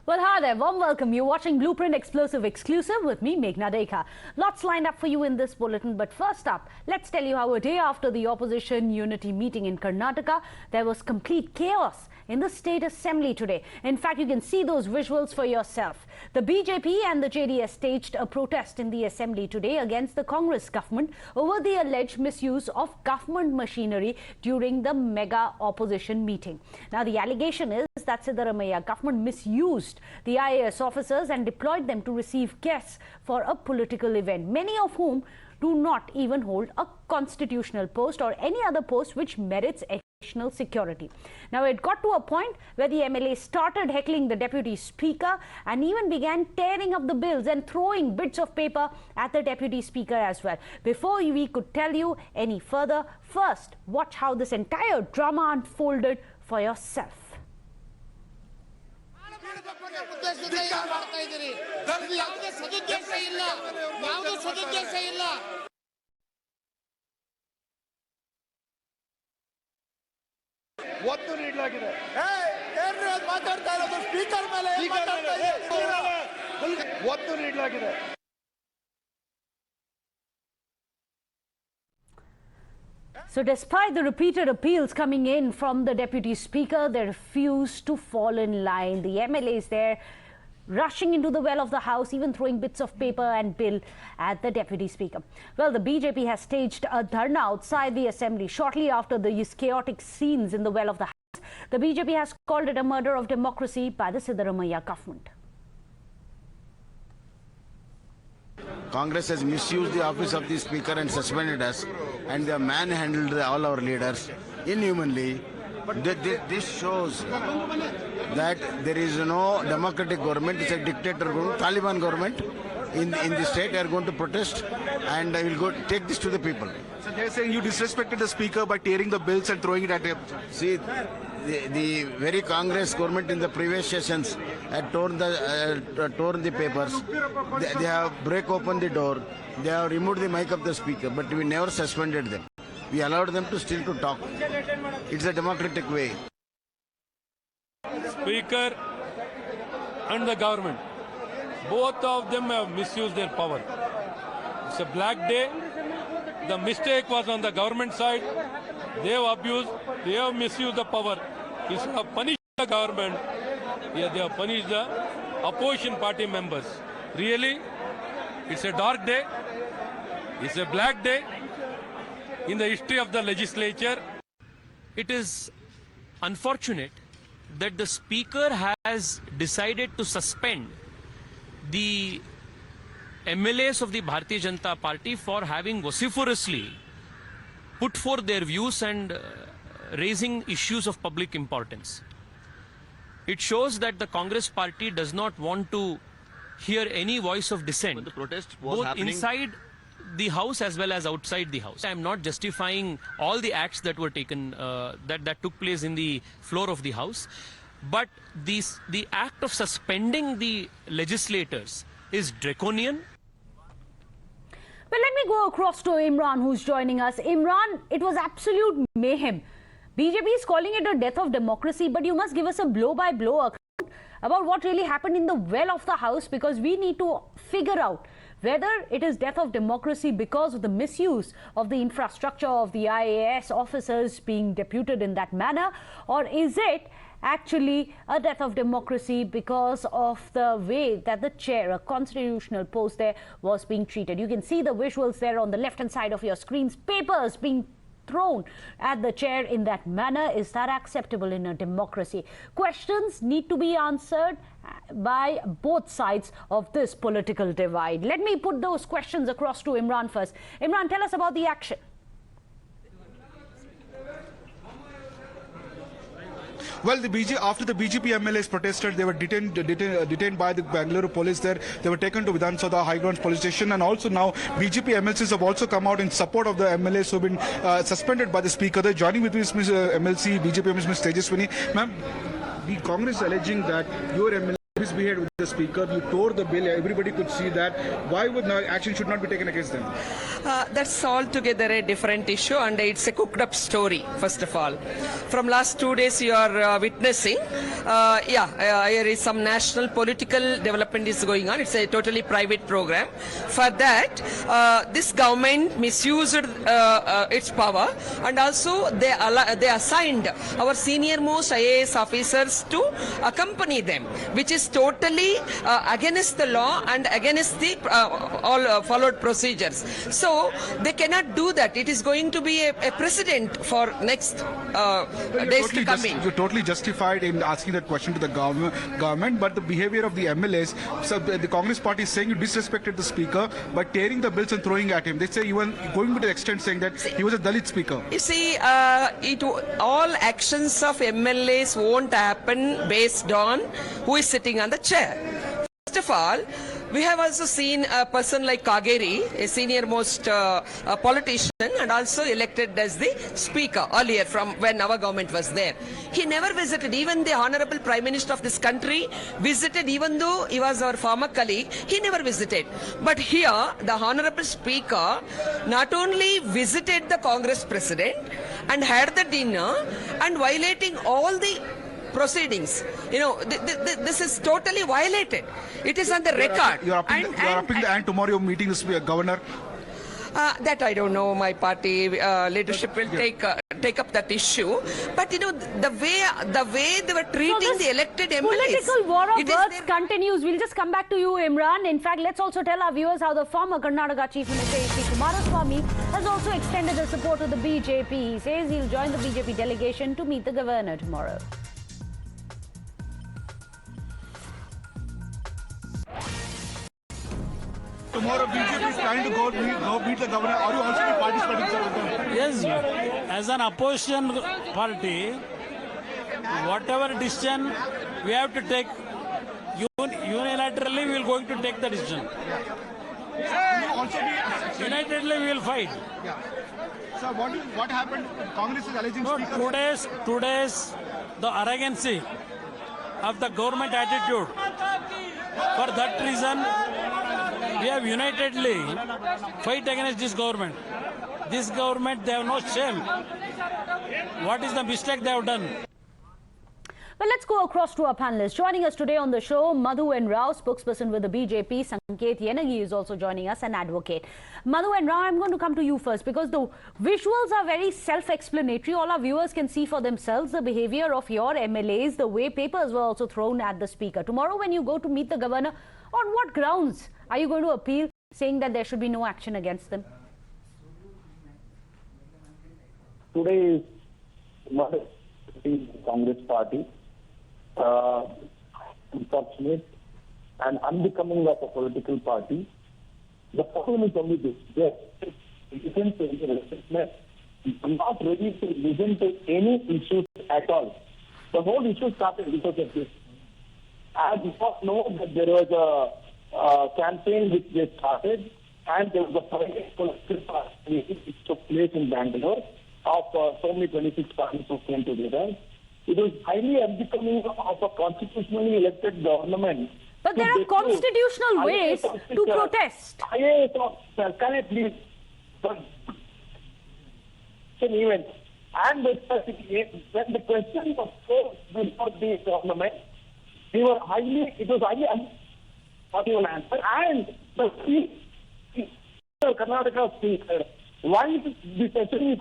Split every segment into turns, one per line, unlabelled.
Well, hi there. Warm welcome. You're watching Blueprint Explosive Exclusive with me, Meghna Deka. Lots lined up for you in this bulletin, but first up, let's tell you how a day after the opposition unity meeting in Karnataka, there was complete chaos in the State Assembly today. In fact, you can see those visuals for yourself. The BJP and the JDS staged a protest in the Assembly today against the Congress government over the alleged misuse of government machinery during the mega opposition meeting. Now, the allegation is that Siddaramaiah government misused the IAS officers and deployed them to receive guests for a political event, many of whom do not even hold a constitutional post or any other post which merits additional security. Now, it got to a point where the MLAs started heckling the deputy speaker and even began tearing up the bills and throwing bits of paper at the deputy speaker as well. Before we could tell you any further, first watch how this entire drama unfolded for yourself.
What to read like it? What to read like it?
So despite the repeated appeals coming in from the deputy speaker, they refused to fall in line. The MLAs there rushing into the well of the house, even throwing bits of paper and bill at the deputy speaker. Well, the BJP has staged a dharna outside the assembly shortly after these chaotic scenes in the well of the house. The BJP has called it a murder of democracy by the Siddaramaiah government.
Congress has misused the office of the speaker and suspended us, and they have manhandled all our leaders inhumanly. This shows that there is no democratic government. It's a dictator government, Taliban government in the state. They are going to protest, and I will go take this to the people.
So they're saying you disrespected the speaker by tearing the bills and throwing it at him.
See, the very Congress government in the previous sessions had torn the papers. They have break open the door. They have removed the mic of the speaker, but we never suspended them. We allowed them to still to talk. It's a democratic way.
Speaker and the government, both of them have misused their power. It's a black day. The mistake was on the government side. They have abused, they have misused the power. Instead of punishing the government, they have punished the opposition party members. Really, it's a dark day. It's a black day in the history of the legislature.
It is unfortunate that the speaker has decided to suspend the MLAs of the Bharatiya Janata Party for having vociferously put forth their views and raising issues of public importance. It shows that the Congress party does not want to hear any voice of dissent,
When the protest was
both
happening
inside the house as well as outside the house. I am not justifying all the acts that were taken, that took place in the floor of the house, but the act of suspending the legislators is draconian.
Well, let me go across to Imran, who's joining us. Imran, it was absolute mayhem. BJP is calling it a death of democracy, but you must give us a blow-by-blow account about what really happened in the well of the house, because we need to figure out whether it is death of democracy because of the misuse of the infrastructure of the IAS officers being deputed in that manner, or is it actually a death of democracy because of the way that the chair, a constitutional post there, was being treated. You can see the visuals there on the left-hand side of your screens, papers being thrown at the chair in that manner. Is that acceptable in a democracy? Questions need to be answered by both sides of this political divide. Let me put those questions across to Imran first. Imran, tell us about the action.
Well, after the BJP MLAs protested, they were detained by the Bengaluru police there. They were taken to Vidhan Soda High Grounds police station, and also now BJP MLCs have also come out in support of the MLAs who have been suspended by the speaker. They're joining with Ms. BJP MLC Tejaswini. Ma'am, the Congress is alleging that your MLA misbehaved with the speaker. You tore the bill. Everybody could see that. Why would not action should not be taken against them?
That's altogether a different issue, and it's a cooked up story, first of all. From last 2 days you are witnessing, here is some national political development is going on. It's a totally private program. For that, this government misused its power, and also they assigned our senior most IAS officers to accompany them, which is totally against the law and against the all followed procedures. So they cannot do that. It is going to be a precedent for next days to come in.
You're totally justified in asking that question to the government, but the behavior of the MLAs, so the Congress party is saying you disrespected the speaker by tearing the bills and throwing at him. They say even going to the extent saying that he was a Dalit speaker.
You see, all actions of MLAs won't happen based on who is sitting on the chair. First of all, we have also seen a person like Kageri, a senior most politician, and also elected as the speaker earlier from when our government was there. He never visited. Even the Honorable Prime Minister of this country visited, even though he was our former colleague, he never visited. But here, the Honorable Speaker not only visited the Congress President and had the dinner and violating all the proceedings. You know, this is totally violated. It is on the record.
You're upping the ante tomorrow. You're meeting the governor.
That I don't know. My party leadership will take up that issue. But you know, the way they were treating the elected MLAs.
Political war of words continues. We'll just come back to you, Imran. In fact, let's also tell our viewers how the former Karnataka Chief Minister H.D. Kumaraswamy has also extended his support to the BJP. He says he'll join the BJP delegation to meet the governor tomorrow.
Tomorrow BJP is trying to go meet the governor. Are you also be participating, sir, with them?
Yes, as an opposition party, whatever decision we have to take, unilaterally we will going to take the decision. Unilaterally we will fight.
Yeah. So what happened? Congress is alleging speaker.
Today's the arrogancy of the government attitude. For that reason, we have unitedly fight against this government. This government, they have no shame. What is the mistake they have done?
Well, let's go across to our panelists. Joining us today on the show, Madhu N. Rao, spokesperson with the BJP. Sanket Yenagi is also joining us, an advocate. Madhu N. Rao, I'm going to come to you first because the visuals are very self-explanatory. All our viewers can see for themselves the behavior of your MLAs, the way papers were also thrown at the speaker. Tomorrow, when you go to meet the governor, on what grounds are you going to appeal, saying that there should be no action against them?
Today is Mother's Day Congress Party. Unfortunate and unbecoming of a political party. The problem is only this: yes, listen to the resistance. I'm not ready to listen to any issues at all. The whole issue started because of this. I did not know that there was a campaign which they started, and there was a private political party which took place in Bengaluru of so many 26 parties who came together. It was highly unbecoming of a constitutionally elected government.
But there are constitutional ways to protest.
IAS officer, can I please? An event. And when the question was posed before the government, it was highly not even answer. And the speaker, Karnataka speaker, why the session is.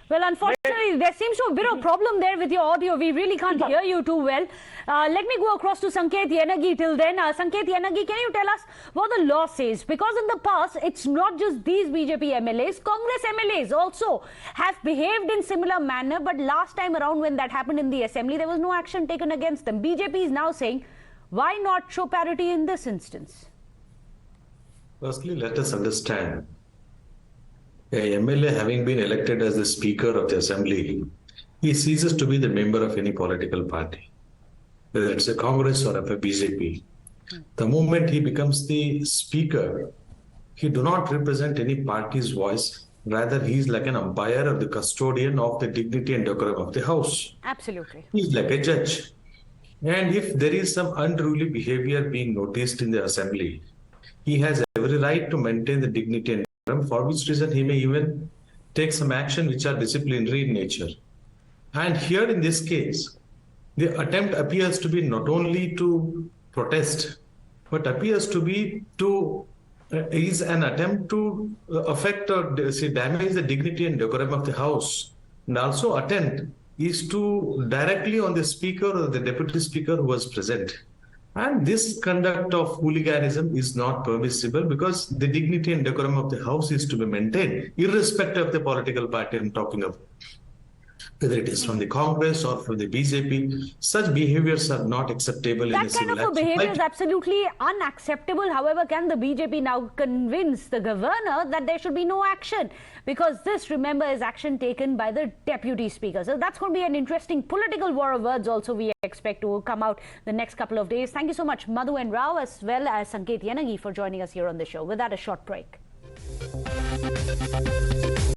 Well, unfortunately, there seems to be a problem there with your audio. We really can't hear you too well. Let me go across to Sanket Yenagi till then. Sanket Yenagi, can you tell us what the law says? Because in the past, it's not just these BJP MLAs. Congress MLAs also have behaved in similar manner. But last time around when that happened in the assembly, there was no action taken against them. BJP is now saying, why not show parity in this instance?
Firstly, let us understand. A MLA having been elected as the Speaker of the Assembly, he ceases to be the member of any political party, whether it's a Congress or a BJP. The moment he becomes the Speaker, he do not represent any party's voice. Rather, he is like an umpire or the custodian of the dignity and decorum of the House.
Absolutely.
He is like a judge. And if there is some unruly behavior being noticed in the assembly, he has every right to maintain the dignity and decorum, for which reason he may even take some action which are disciplinary in nature. And here in this case, the attempt appears to be not only to protest, but appears to be is an attempt to affect or damage the dignity and decorum of the House. And also attempt is to directly on the speaker or the deputy speaker who was present. And this conduct of hooliganism is not permissible because the dignity and decorum of the House is to be maintained, irrespective of the political party I'm talking of. Whether it is from the Congress or from the BJP, such behaviors are not acceptable in a civil
That kind of a behavior is absolutely unacceptable. However, can the BJP now convince the governor that there should be no action? Because this, remember, is action taken by the deputy speaker. So that's going to be an interesting political war of words also we expect to come out the next couple of days. Thank you so much, Madhu and Rao, as well as Sanket Yanagi, for joining us here on the show. With that, a short break.